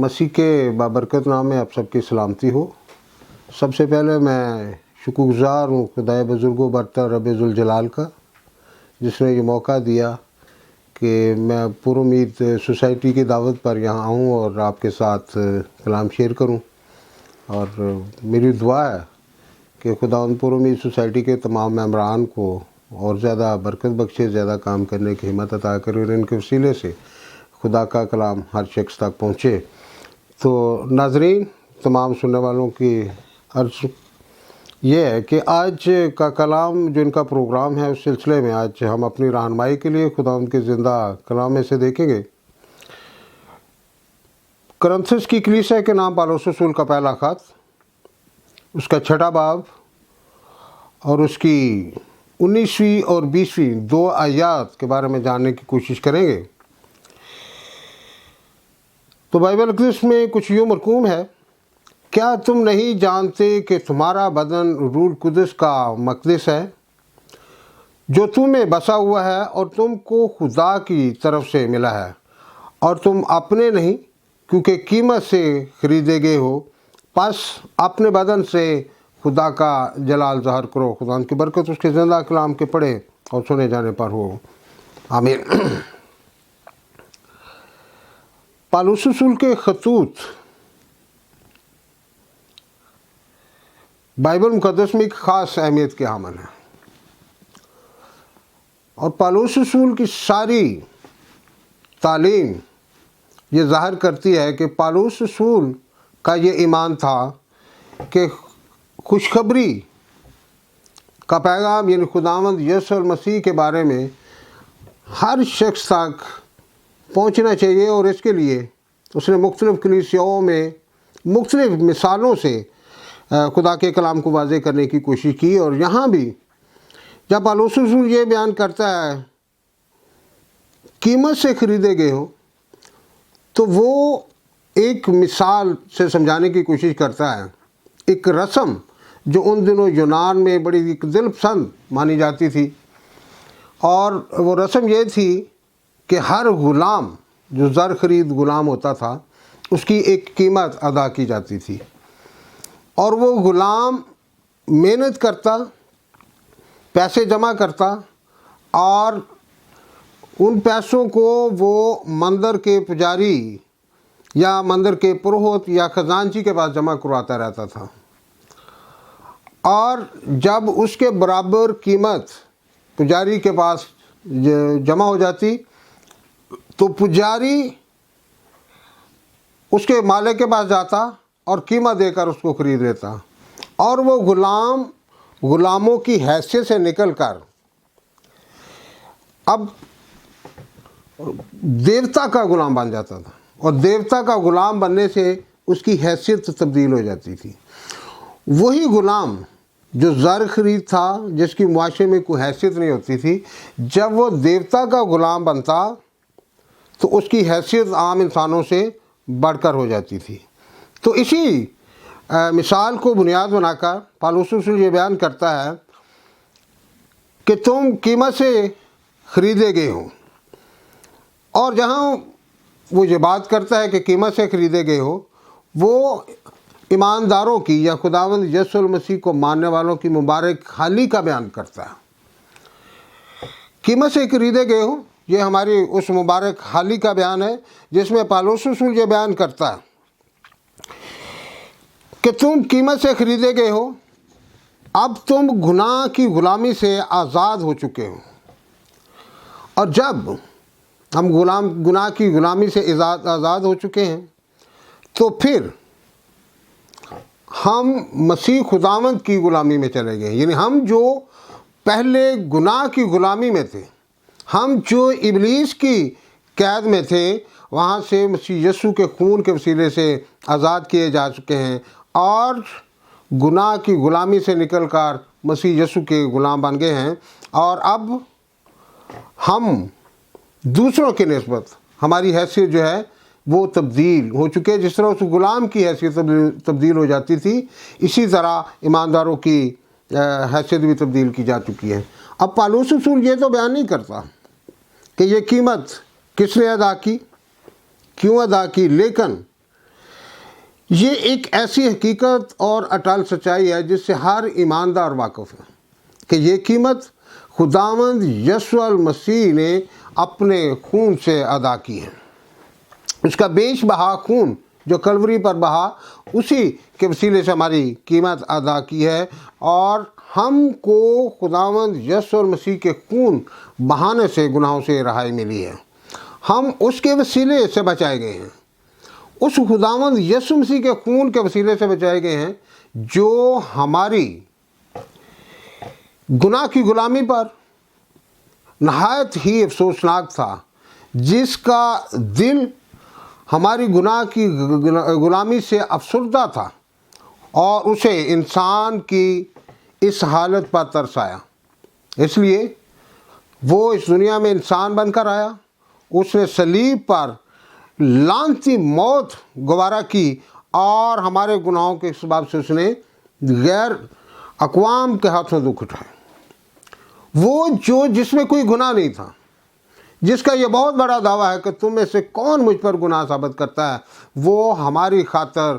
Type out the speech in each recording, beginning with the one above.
مسیح کے بابرکت نام میں آپ سب کی سلامتی ہو۔ سب سے پہلے میں شکر گزار ہوں خدائے بزرگ و برتر رب ذوالجلال کا، جس نے یہ موقع دیا کہ میں پر امید سوسائٹی کی دعوت پر یہاں آؤں اور آپ کے ساتھ کلام شیئر کروں۔ اور میری دعا ہے کہ خدا ان پر امید سوسائٹی کے تمام ممبران کو اور زیادہ برکت بخشے، زیادہ کام کرنے کی ہمت عطا کرے اور ان کے وسیلے سے خدا کا کلام ہر شخص تک پہنچے۔ تو ناظرین، تمام سننے والوں کی عرض یہ ہے کہ آج کا کلام جو ان کا پروگرام ہے، اس سلسلے میں آج ہم اپنی رہنمائی کے لیے خدا ان کے زندہ کلام میں سے دیکھیں گے کرنتھس کی کلیسیا کے نام پالوس رسول کا پہلا خط، اس کا 6واں باب اور اس کی 19ویں اور 20ویں 2 آیات کے بارے میں جاننے کی کوشش کریں گے۔ تو بائبل مقدس میں کچھ یوں مرقوم ہے: کیا تم نہیں جانتے کہ تمہارا بدن روح القدس کا مقدس ہے جو تم میں بسا ہوا ہے اور تم کو خدا کی طرف سے ملا ہے، اور تم اپنے نہیں کیونکہ قیمت سے خریدے گئے ہو؟ پس اپنے بدن سے خدا کا جلال ظاہر کرو۔ خدا ان کی برکت اس کے زندہ کلام کے پڑھے اور سنے جانے پر ہو، آمین۔ پالوس رسول کے خطوط بائبل مقدس میں ایک خاص اہمیت کے حامل ہیں، اور پالوس رسول کی ساری تعلیم یہ ظاہر کرتی ہے کہ پالوس رسول کا یہ ایمان تھا کہ خوشخبری کا پیغام یعنی خداوند یسوع المسیح کے بارے میں ہر شخص تک پہنچنا چاہیے، اور اس کے لیے اس نے مختلف کلیسیاؤں میں مختلف مثالوں سے خدا کے کلام کو واضح کرنے کی کوشش کی۔ اور یہاں بھی جب پالوس رسول یہ بیان کرتا ہے قیمت سے خریدے گئے ہو، تو وہ ایک مثال سے سمجھانے کی کوشش کرتا ہے، ایک رسم جو ان دنوں یونان میں بڑی ایک دل پسند مانی جاتی تھی، اور وہ رسم یہ تھی کہ ہر غلام جو زر خرید غلام ہوتا تھا اس کی ایک قیمت ادا کی جاتی تھی، اور وہ غلام محنت کرتا، پیسے جمع کرتا، اور ان پیسوں کو وہ مندر کے پجاری یا مندر کے پروہت یا خزانچی کے پاس جمع کرواتا رہتا تھا، اور جب اس کے برابر قیمت پجاری کے پاس جمع ہو جاتی تو پجاری اس کے مالک کے پاس جاتا اور قیمت دے کر اس کو خرید لیتا، اور وہ غلاموں کی حیثیت سے نکل کر اب دیوتا کا غلام بن جاتا تھا، اور دیوتا کا غلام بننے سے اس کی حیثیت تبدیل ہو جاتی تھی۔ وہی غلام جو زر خرید تھا، جس کی معاشرے میں کوئی حیثیت نہیں ہوتی تھی، جب وہ دیوتا کا غلام بنتا تو اس کی حیثیت عام انسانوں سے بڑھ کر ہو جاتی تھی۔ تو اسی مثال کو بنیاد بنا کر پالوس رسول یہ بیان کرتا ہے کہ تم قیمت سے خریدے گئے ہو، اور جہاں وہ یہ بات کرتا ہے کہ قیمت سے خریدے گئے ہو، وہ ایمانداروں کی یا خداوند یسوع المسیح کو ماننے والوں کی مبارک حالی کا بیان کرتا ہے۔ قیمت سے خریدے گئے ہو، یہ ہماری اس مبارک حالی کا بیان ہے جس میں پالوس رسول یہ بیان کرتا ہے کہ تم قیمت سے خریدے گئے ہو، اب تم گناہ کی غلامی سے آزاد ہو چکے ہو۔ اور جب ہم گناہ کی غلامی سے آزاد ہو چکے ہیں تو پھر ہم مسیح خداوند کی غلامی میں چلے گئے، یعنی ہم جو پہلے گناہ کی غلامی میں تھے، ہم جو ابلیس کی قید میں تھے، وہاں سے مسیح یسوع کے خون کے وسیلے سے آزاد کیے جا چکے ہیں، اور گناہ کی غلامی سے نکل کر مسیح یسوع کے غلام بن گئے ہیں۔ اور اب ہم دوسروں کی نسبت ہماری حیثیت جو ہے وہ تبدیل ہو چکے ہیں۔ جس طرح اس غلام کی حیثیت تبدیل ہو جاتی تھی، اسی طرح ایمانداروں کی حیثیت بھی تبدیل کی جا چکی ہے۔ اب پالوس رسول یہ تو بیان نہیں کرتا کہ یہ قیمت کس نے ادا کی، کیوں ادا کی، لیکن یہ ایک ایسی حقیقت اور اٹل سچائی ہے جس سے ہر ایماندار واقف ہے کہ یہ قیمت خداوند یسوع المسیح نے اپنے خون سے ادا کی ہے۔ اس کا بیش بہا خون جو کلوری پر بہا، اسی کے وسیلے سے ہماری قیمت ادا کی ہے، اور ہم کو خداوند یسوع المسیح کے خون بہانے سے گناہوں سے رہائی ملی ہے۔ ہم اس کے وسیلے سے بچائے گئے ہیں، اس خداوند یسوع مسیح کے خون کے وسیلے سے بچائے گئے ہیں جو ہماری گناہ کی غلامی پر نہایت ہی افسوسناک تھا، جس کا دل ہماری گناہ کی غلامی سے افسردہ تھا، اور اسے انسان کی اس حالت پر ترس آیا۔ اس لیے وہ اس دنیا میں انسان بن کر آیا، اس نے صلیب پر لعنتی موت گوارا کی، اور ہمارے گناہوں کے سبب سے اس نے غیر اقوام کے ہاتھوں دکھ اٹھائے۔ وہ جو جس میں کوئی گناہ نہیں تھا، جس کا یہ بہت بڑا دعویٰ ہے کہ تم میں سے کون مجھ پر گناہ ثابت کرتا ہے، وہ ہماری خاطر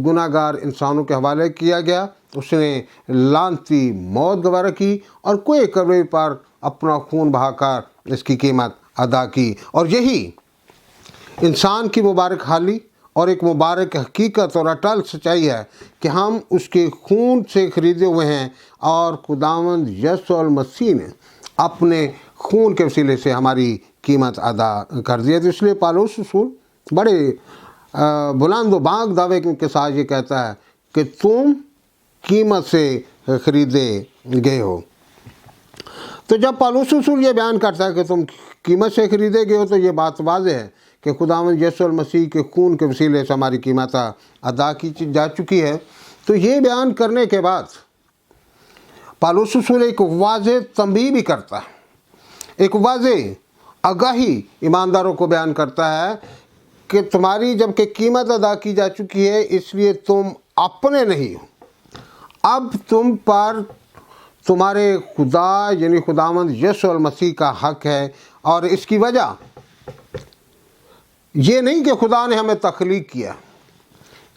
گناہ گار انسانوں کے حوالے کیا گیا۔ اس نے لعنتی موت گوارا کی اور کوئی کلوری پر اپنا خون بہا کر اس کی قیمت ادا کی، اور یہی انسان کی مبارک حالی اور ایک مبارک حقیقت اور اٹل سچائی ہے کہ ہم اس کے خون سے خریدے ہوئے ہیں، اور خداوند یسوع المسیح نے اپنے خون کے وسیلے سے ہماری قیمت ادا کر دی ہے۔ تو اس لیے پالوس رسول بڑے بلند و بانگ دعوے کے ساتھ یہ کہتا ہے کہ تم قیمت سے خریدے گئے ہو۔ تو جب پالوس رسول یہ بیان کرتا ہے کہ تم قیمت سے خریدے گئے ہو، تو یہ بات واضح ہے کہ خداوند یسوع المسیح کے خون کے وسیلے سے ہماری قیمت ادا کی جا چکی ہے۔ تو یہ بیان کرنے کے بعد پالوس رسول ایک واضح تنبیہ بھی کرتا ہے، ایک واضح آگاہی ایمانداروں کو بیان کرتا ہے کہ تمہاری جب کہ قیمت ادا کی جا چکی ہے، اس لیے تم اپنے نہیں ہو، اب تم پر تمہارے خدا یعنی خداوند یسوع المسیح کا حق ہے۔ اور اس کی وجہ یہ نہیں کہ خدا نے ہمیں تخلیق کیا،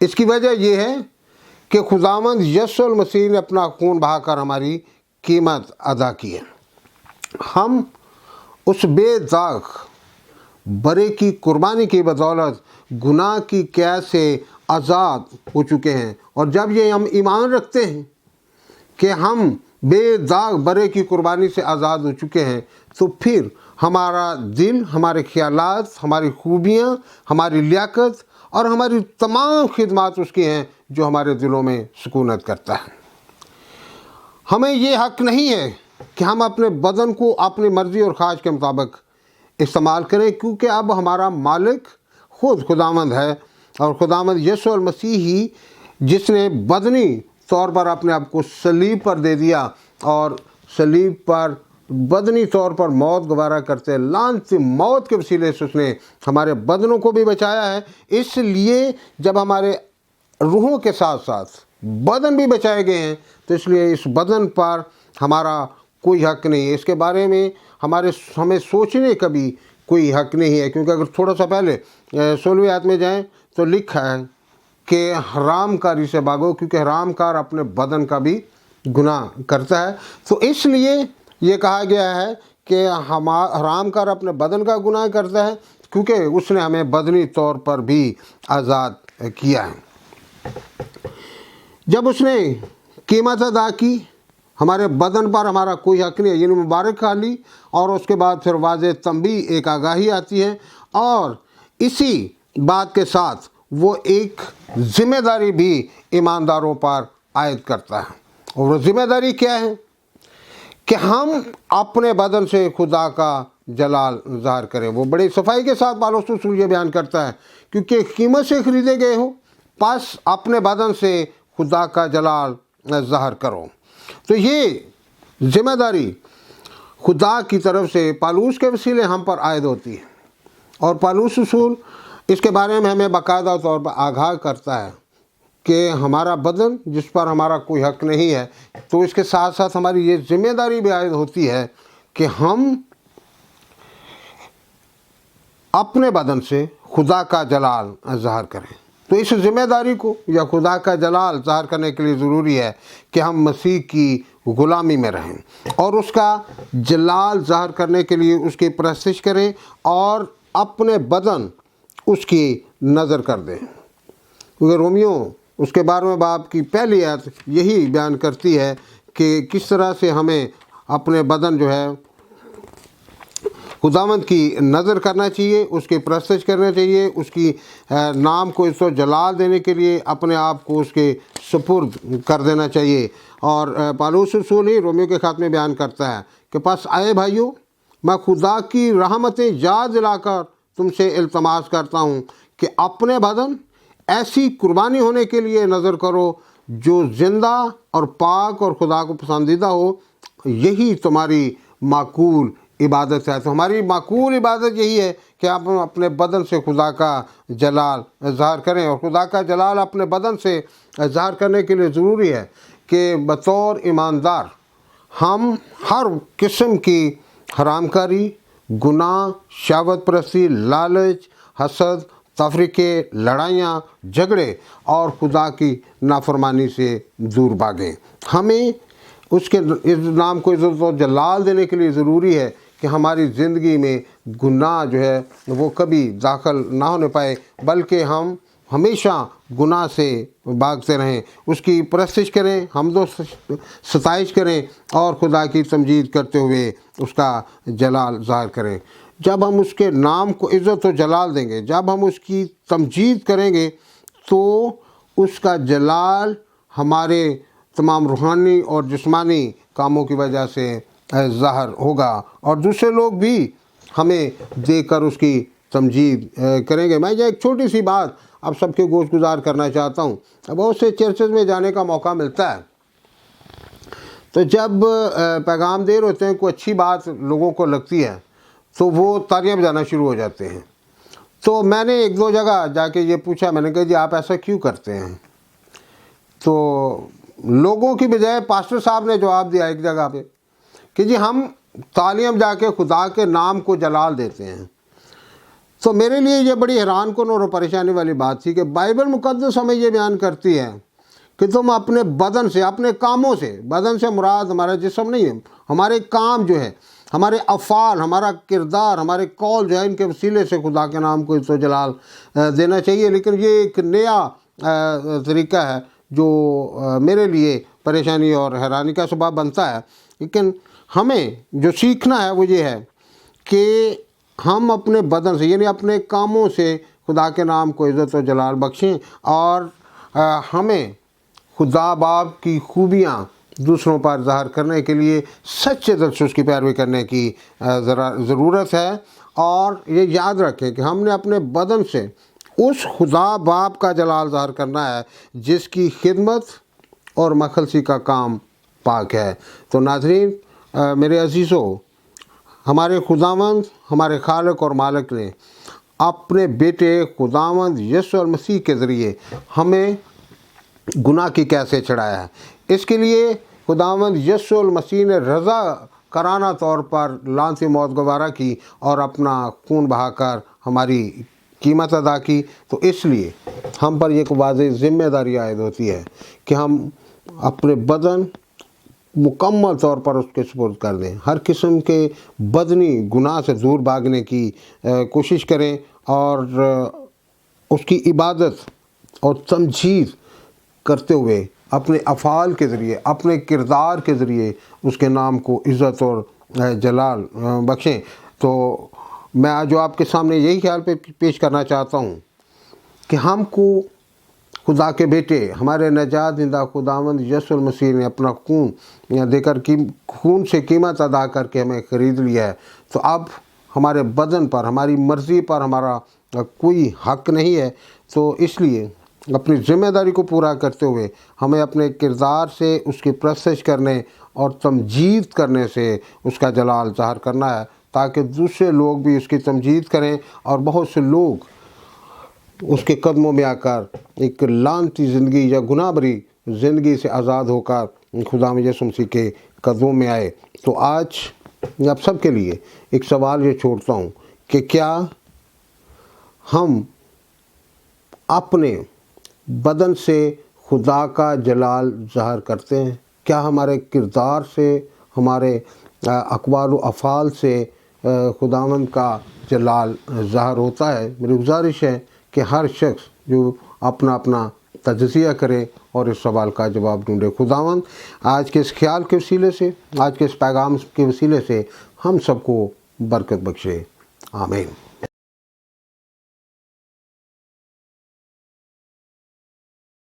اس کی وجہ یہ ہے کہ خداوند یسوع المسیح نے اپنا خون بہا کر ہماری قیمت ادا کی ہے۔ ہم اس بے داغ برے کی قربانی کی بدولت گناہ کی قید سے آزاد ہو چکے ہیں، اور جب یہ ہم ایمان رکھتے ہیں کہ ہم بے داغ برے کی قربانی سے آزاد ہو چکے ہیں، تو پھر ہمارا دل، ہمارے خیالات، ہماری خوبیاں، ہماری لیاقت اور ہماری تمام خدمات اس کی ہیں جو ہمارے دلوں میں سکونت کرتا ہے۔ ہمیں یہ حق نہیں ہے کہ ہم اپنے بدن کو اپنی مرضی اور خواہش کے مطابق استعمال کریں، کیونکہ اب ہمارا مالک خود خداوند ہے، اور خداوند یسوع المسیح ہی جس نے بدنی طور پر اپنے آپ کو صلیب پر دے دیا، اور صلیب پر بدنی طور پر موت گوارا کرتے لعنتی موت کے وسیلے سے اس نے ہمارے بدنوں کو بھی بچایا ہے۔ اس لیے جب ہمارے روحوں کے ساتھ ساتھ بدن بھی بچائے گئے ہیں، تو اس لیے اس بدن پر ہمارا کوئی حق نہیں ہے، اس کے بارے میں ہمیں سوچنے کا بھی کوئی حق نہیں ہے، کیونکہ اگر تھوڑا سا پہلے 16ویں آیت میں جائیں تو لکھا ہے کہ حرام کاری سے بھاگو، کیونکہ حرام کار اپنے بدن کا بھی گناہ کرتا ہے۔ تو اس لیے یہ کہا گیا ہے کہ حرام کار اپنے بدن کا گناہ کرتا ہے، کیونکہ اس نے ہمیں بدنی طور پر بھی آزاد کیا ہے۔ جب اس نے قیمت ادا کی، ہمارے بدن پر ہمارا کوئی حق نہیں ہے، یعنی مبارک حالی، اور اس کے بعد پھر واضح تنبیہ، ایک آگاہی آتی ہے، اور اسی بات کے ساتھ وہ ایک ذمہ داری بھی ایمانداروں پر عائد کرتا ہے۔ اور وہ ذمہ داری کیا ہے؟ کہ ہم اپنے بدن سے خدا کا جلال ظاہر کریں۔ وہ بڑی صفائی کے ساتھ پالوس رسول یہ بیان کرتا ہے، کیونکہ قیمت سے خریدے گئے ہو، پس اپنے بدن سے خدا کا جلال ظاہر کرو۔ تو یہ ذمہ داری خدا کی طرف سے پالوس کے وسیلے ہم پر عائد ہوتی ہے، اور پالوس رسول اس کے بارے میں ہمیں باقاعدہ طور پر آگاہ کرتا ہے کہ ہمارا بدن جس پر ہمارا کوئی حق نہیں ہے، تو اس کے ساتھ ساتھ ہماری یہ ذمہ داری بھی عائد ہوتی ہے کہ ہم اپنے بدن سے خدا کا جلال ظاہر کریں۔ تو اس ذمہ داری کو یا خدا کا جلال ظاہر کرنے کے لیے ضروری ہے کہ ہم مسیح کی غلامی میں رہیں اور اس کا جلال ظاہر کرنے کے لیے اس کی پرستش کریں اور اپنے بدن اس کی نظر کر دیں۔ کیونکہ رومیو اس کے 12ویں باب کی پہلی آیت یہی بیان کرتی ہے کہ کس طرح سے ہمیں اپنے بدن جو ہے خداوند کی نظر کرنا چاہیے، اس کی پرستش کرنا چاہیے، اس کی نام کو عزت و جلال دینے کے لیے اپنے آپ کو اس کے سپرد کر دینا چاہیے۔ اور پالوس رسول ہی رومیو کے خط میں بیان کرتا ہے کہ پس آئے بھائیو، میں خدا کی رحمتیں یاد دلا کر تم سے التماس کرتا ہوں کہ اپنے بدن ایسی قربانی ہونے کے لیے نظر کرو جو زندہ اور پاک اور خدا کو پسندیدہ ہو، یہی تمہاری معقول عبادت ہے۔ تو ہماری معقول عبادت یہی ہے کہ آپ اپنے بدن سے خدا کا جلال ظاہر کریں، اور خدا کا جلال اپنے بدن سے ظاہر کرنے کے لیے ضروری ہے کہ بطور ایماندار ہم ہر قسم کی حرام کاری، گناہ، شہوت پرستی، لالچ، حسد، تفریقے، لڑائیاں، جھگڑے اور خدا کی نافرمانی سے دور بھاگیں۔ ہمیں اس کے نام کو عزت و جلال دینے کے لیے ضروری ہے کہ ہماری زندگی میں گناہ جو ہے وہ کبھی داخل نہ ہونے پائے، بلکہ ہم ہمیشہ گناہ سے بھاگتے رہیں، اس کی پرستش کریں، حمد و ستائش کریں اور خدا کی تمجید کرتے ہوئے اس کا جلال ظاہر کریں۔ جب ہم اس کے نام کو عزت و جلال دیں گے، جب ہم اس کی تمجید کریں گے تو اس کا جلال ہمارے تمام روحانی اور جسمانی کاموں کی وجہ سے ظاہر ہوگا، اور دوسرے لوگ بھی ہمیں دیکھ کر اس کی تمجید کریں گے۔ میں یہ ایک چھوٹی سی بات اب سب کے گوش گزار کرنا چاہتا ہوں۔ بہت سے چرچز میں جانے کا موقع ملتا ہے، تو جب پیغام دے ہوتے ہیں کوئی اچھی بات لوگوں کو لگتی ہے تو وہ تالیاں بجانا شروع ہو جاتے ہیں۔ تو میں نے ایک دو جگہ جا کے یہ پوچھا، میں نے کہا جی آپ ایسا کیوں کرتے ہیں؟ تو لوگوں کی بجائے پاسٹر صاحب نے جواب دیا ایک جگہ پہ کہ جی ہم تالیاں بجا کے خدا کے نام کو جلال دیتے ہیں۔ تو میرے لیے یہ بڑی حیران کن اور پریشانی والی بات تھی کہ بائبل مقدس ہمیں یہ بیان کرتی ہے کہ تم اپنے بدن سے، اپنے کاموں سے، بدن سے مراد ہمارا جسم نہیں ہے، ہمارے کام جو ہے، ہمارے افعال، ہمارا کردار، ہمارے قول جو ہے، ان کے وسیلے سے خدا کے نام کو عزت و جلال دینا چاہیے۔ لیکن یہ ایک نیا طریقہ ہے جو میرے لیے پریشانی اور حیرانی کا سبب بنتا ہے۔ لیکن ہمیں جو سیکھنا ہے وہ یہ ہے کہ ہم اپنے بدن سے، یعنی اپنے کاموں سے خدا کے نام کو عزت و جلال بخشیں، اور ہمیں خدا باپ کی خوبیاں دوسروں پر ظاہر کرنے کے لیے سچے دل سے اس کی پیروی کرنے کی ضرورت ہے۔ اور یہ یاد رکھیں کہ ہم نے اپنے بدن سے اس خدا باپ کا جلال ظاہر کرنا ہے جس کی خدمت اور مخلصی کا کام پاک ہے۔ تو ناظرین میرے عزیزو، ہمارے خداوند، ہمارے خالق اور مالک نے اپنے بیٹے خداوند یسوع المسیح کے ذریعے ہمیں گناہ کی قید سے چھڑایا ہے۔ اس کے لیے خداوند یسوع المسیح نے رضا کرانہ طور پر لعنتی موت گوارا کی اور اپنا خون بہا کر ہماری قیمت ادا کی۔ تو اس لیے ہم پر ایک واضح ذمہ داری عائد ہوتی ہے کہ ہم اپنے بدن مکمل طور پر اس کے سپرد کر دیں، ہر قسم کے بدنی گناہ سے دور بھاگنے کی کوشش کریں، اور اس کی عبادت اور تمجید کرتے ہوئے اپنے افعال کے ذریعے، اپنے کردار کے ذریعے اس کے نام کو عزت اور جلال بخشیں۔ تو میں جو آپ کے سامنے یہی خیال پیش کرنا چاہتا ہوں کہ ہم کو خدا کے بیٹے، ہمارے نجات دہندہ خداوند یسوع المسیح نے اپنا خون دے کر خون سے قیمت ادا کر کے ہمیں خرید لیا ہے۔ تو اب ہمارے بدن پر، ہماری مرضی پر ہمارا کوئی حق نہیں ہے۔ تو اس لیے اپنی ذمہ داری کو پورا کرتے ہوئے ہمیں اپنے کردار سے اس کی پرستش کرنے اور تمجید کرنے سے اس کا جلال ظاہر کرنا ہے، تاکہ دوسرے لوگ بھی اس کی تمجید کریں اور بہت سے لوگ اس کے قدموں میں آ کر ایک لعنتی زندگی یا گناہ بری زندگی سے آزاد ہو کر خدا یسوع مسیح کے قدموں میں آئے۔ تو آج میں آپ سب کے لیے ایک سوال یہ چھوڑتا ہوں کہ کیا ہم اپنے بدن سے خدا کا جلال ظاہر کرتے ہیں؟ کیا ہمارے کردار سے، ہمارے اقوال و افعال سے خداوند کا جلال ظاہر ہوتا ہے؟ میری گزارش ہے کہ ہر شخص جو اپنا اپنا تجزیہ کرے اور اس سوال کا جواب ڈھونڈے۔ خداوند آج کے اس خیال کے وسیلے سے، آج کے اس پیغام کے وسیلے سے ہم سب کو برکت بخشے۔ آمین۔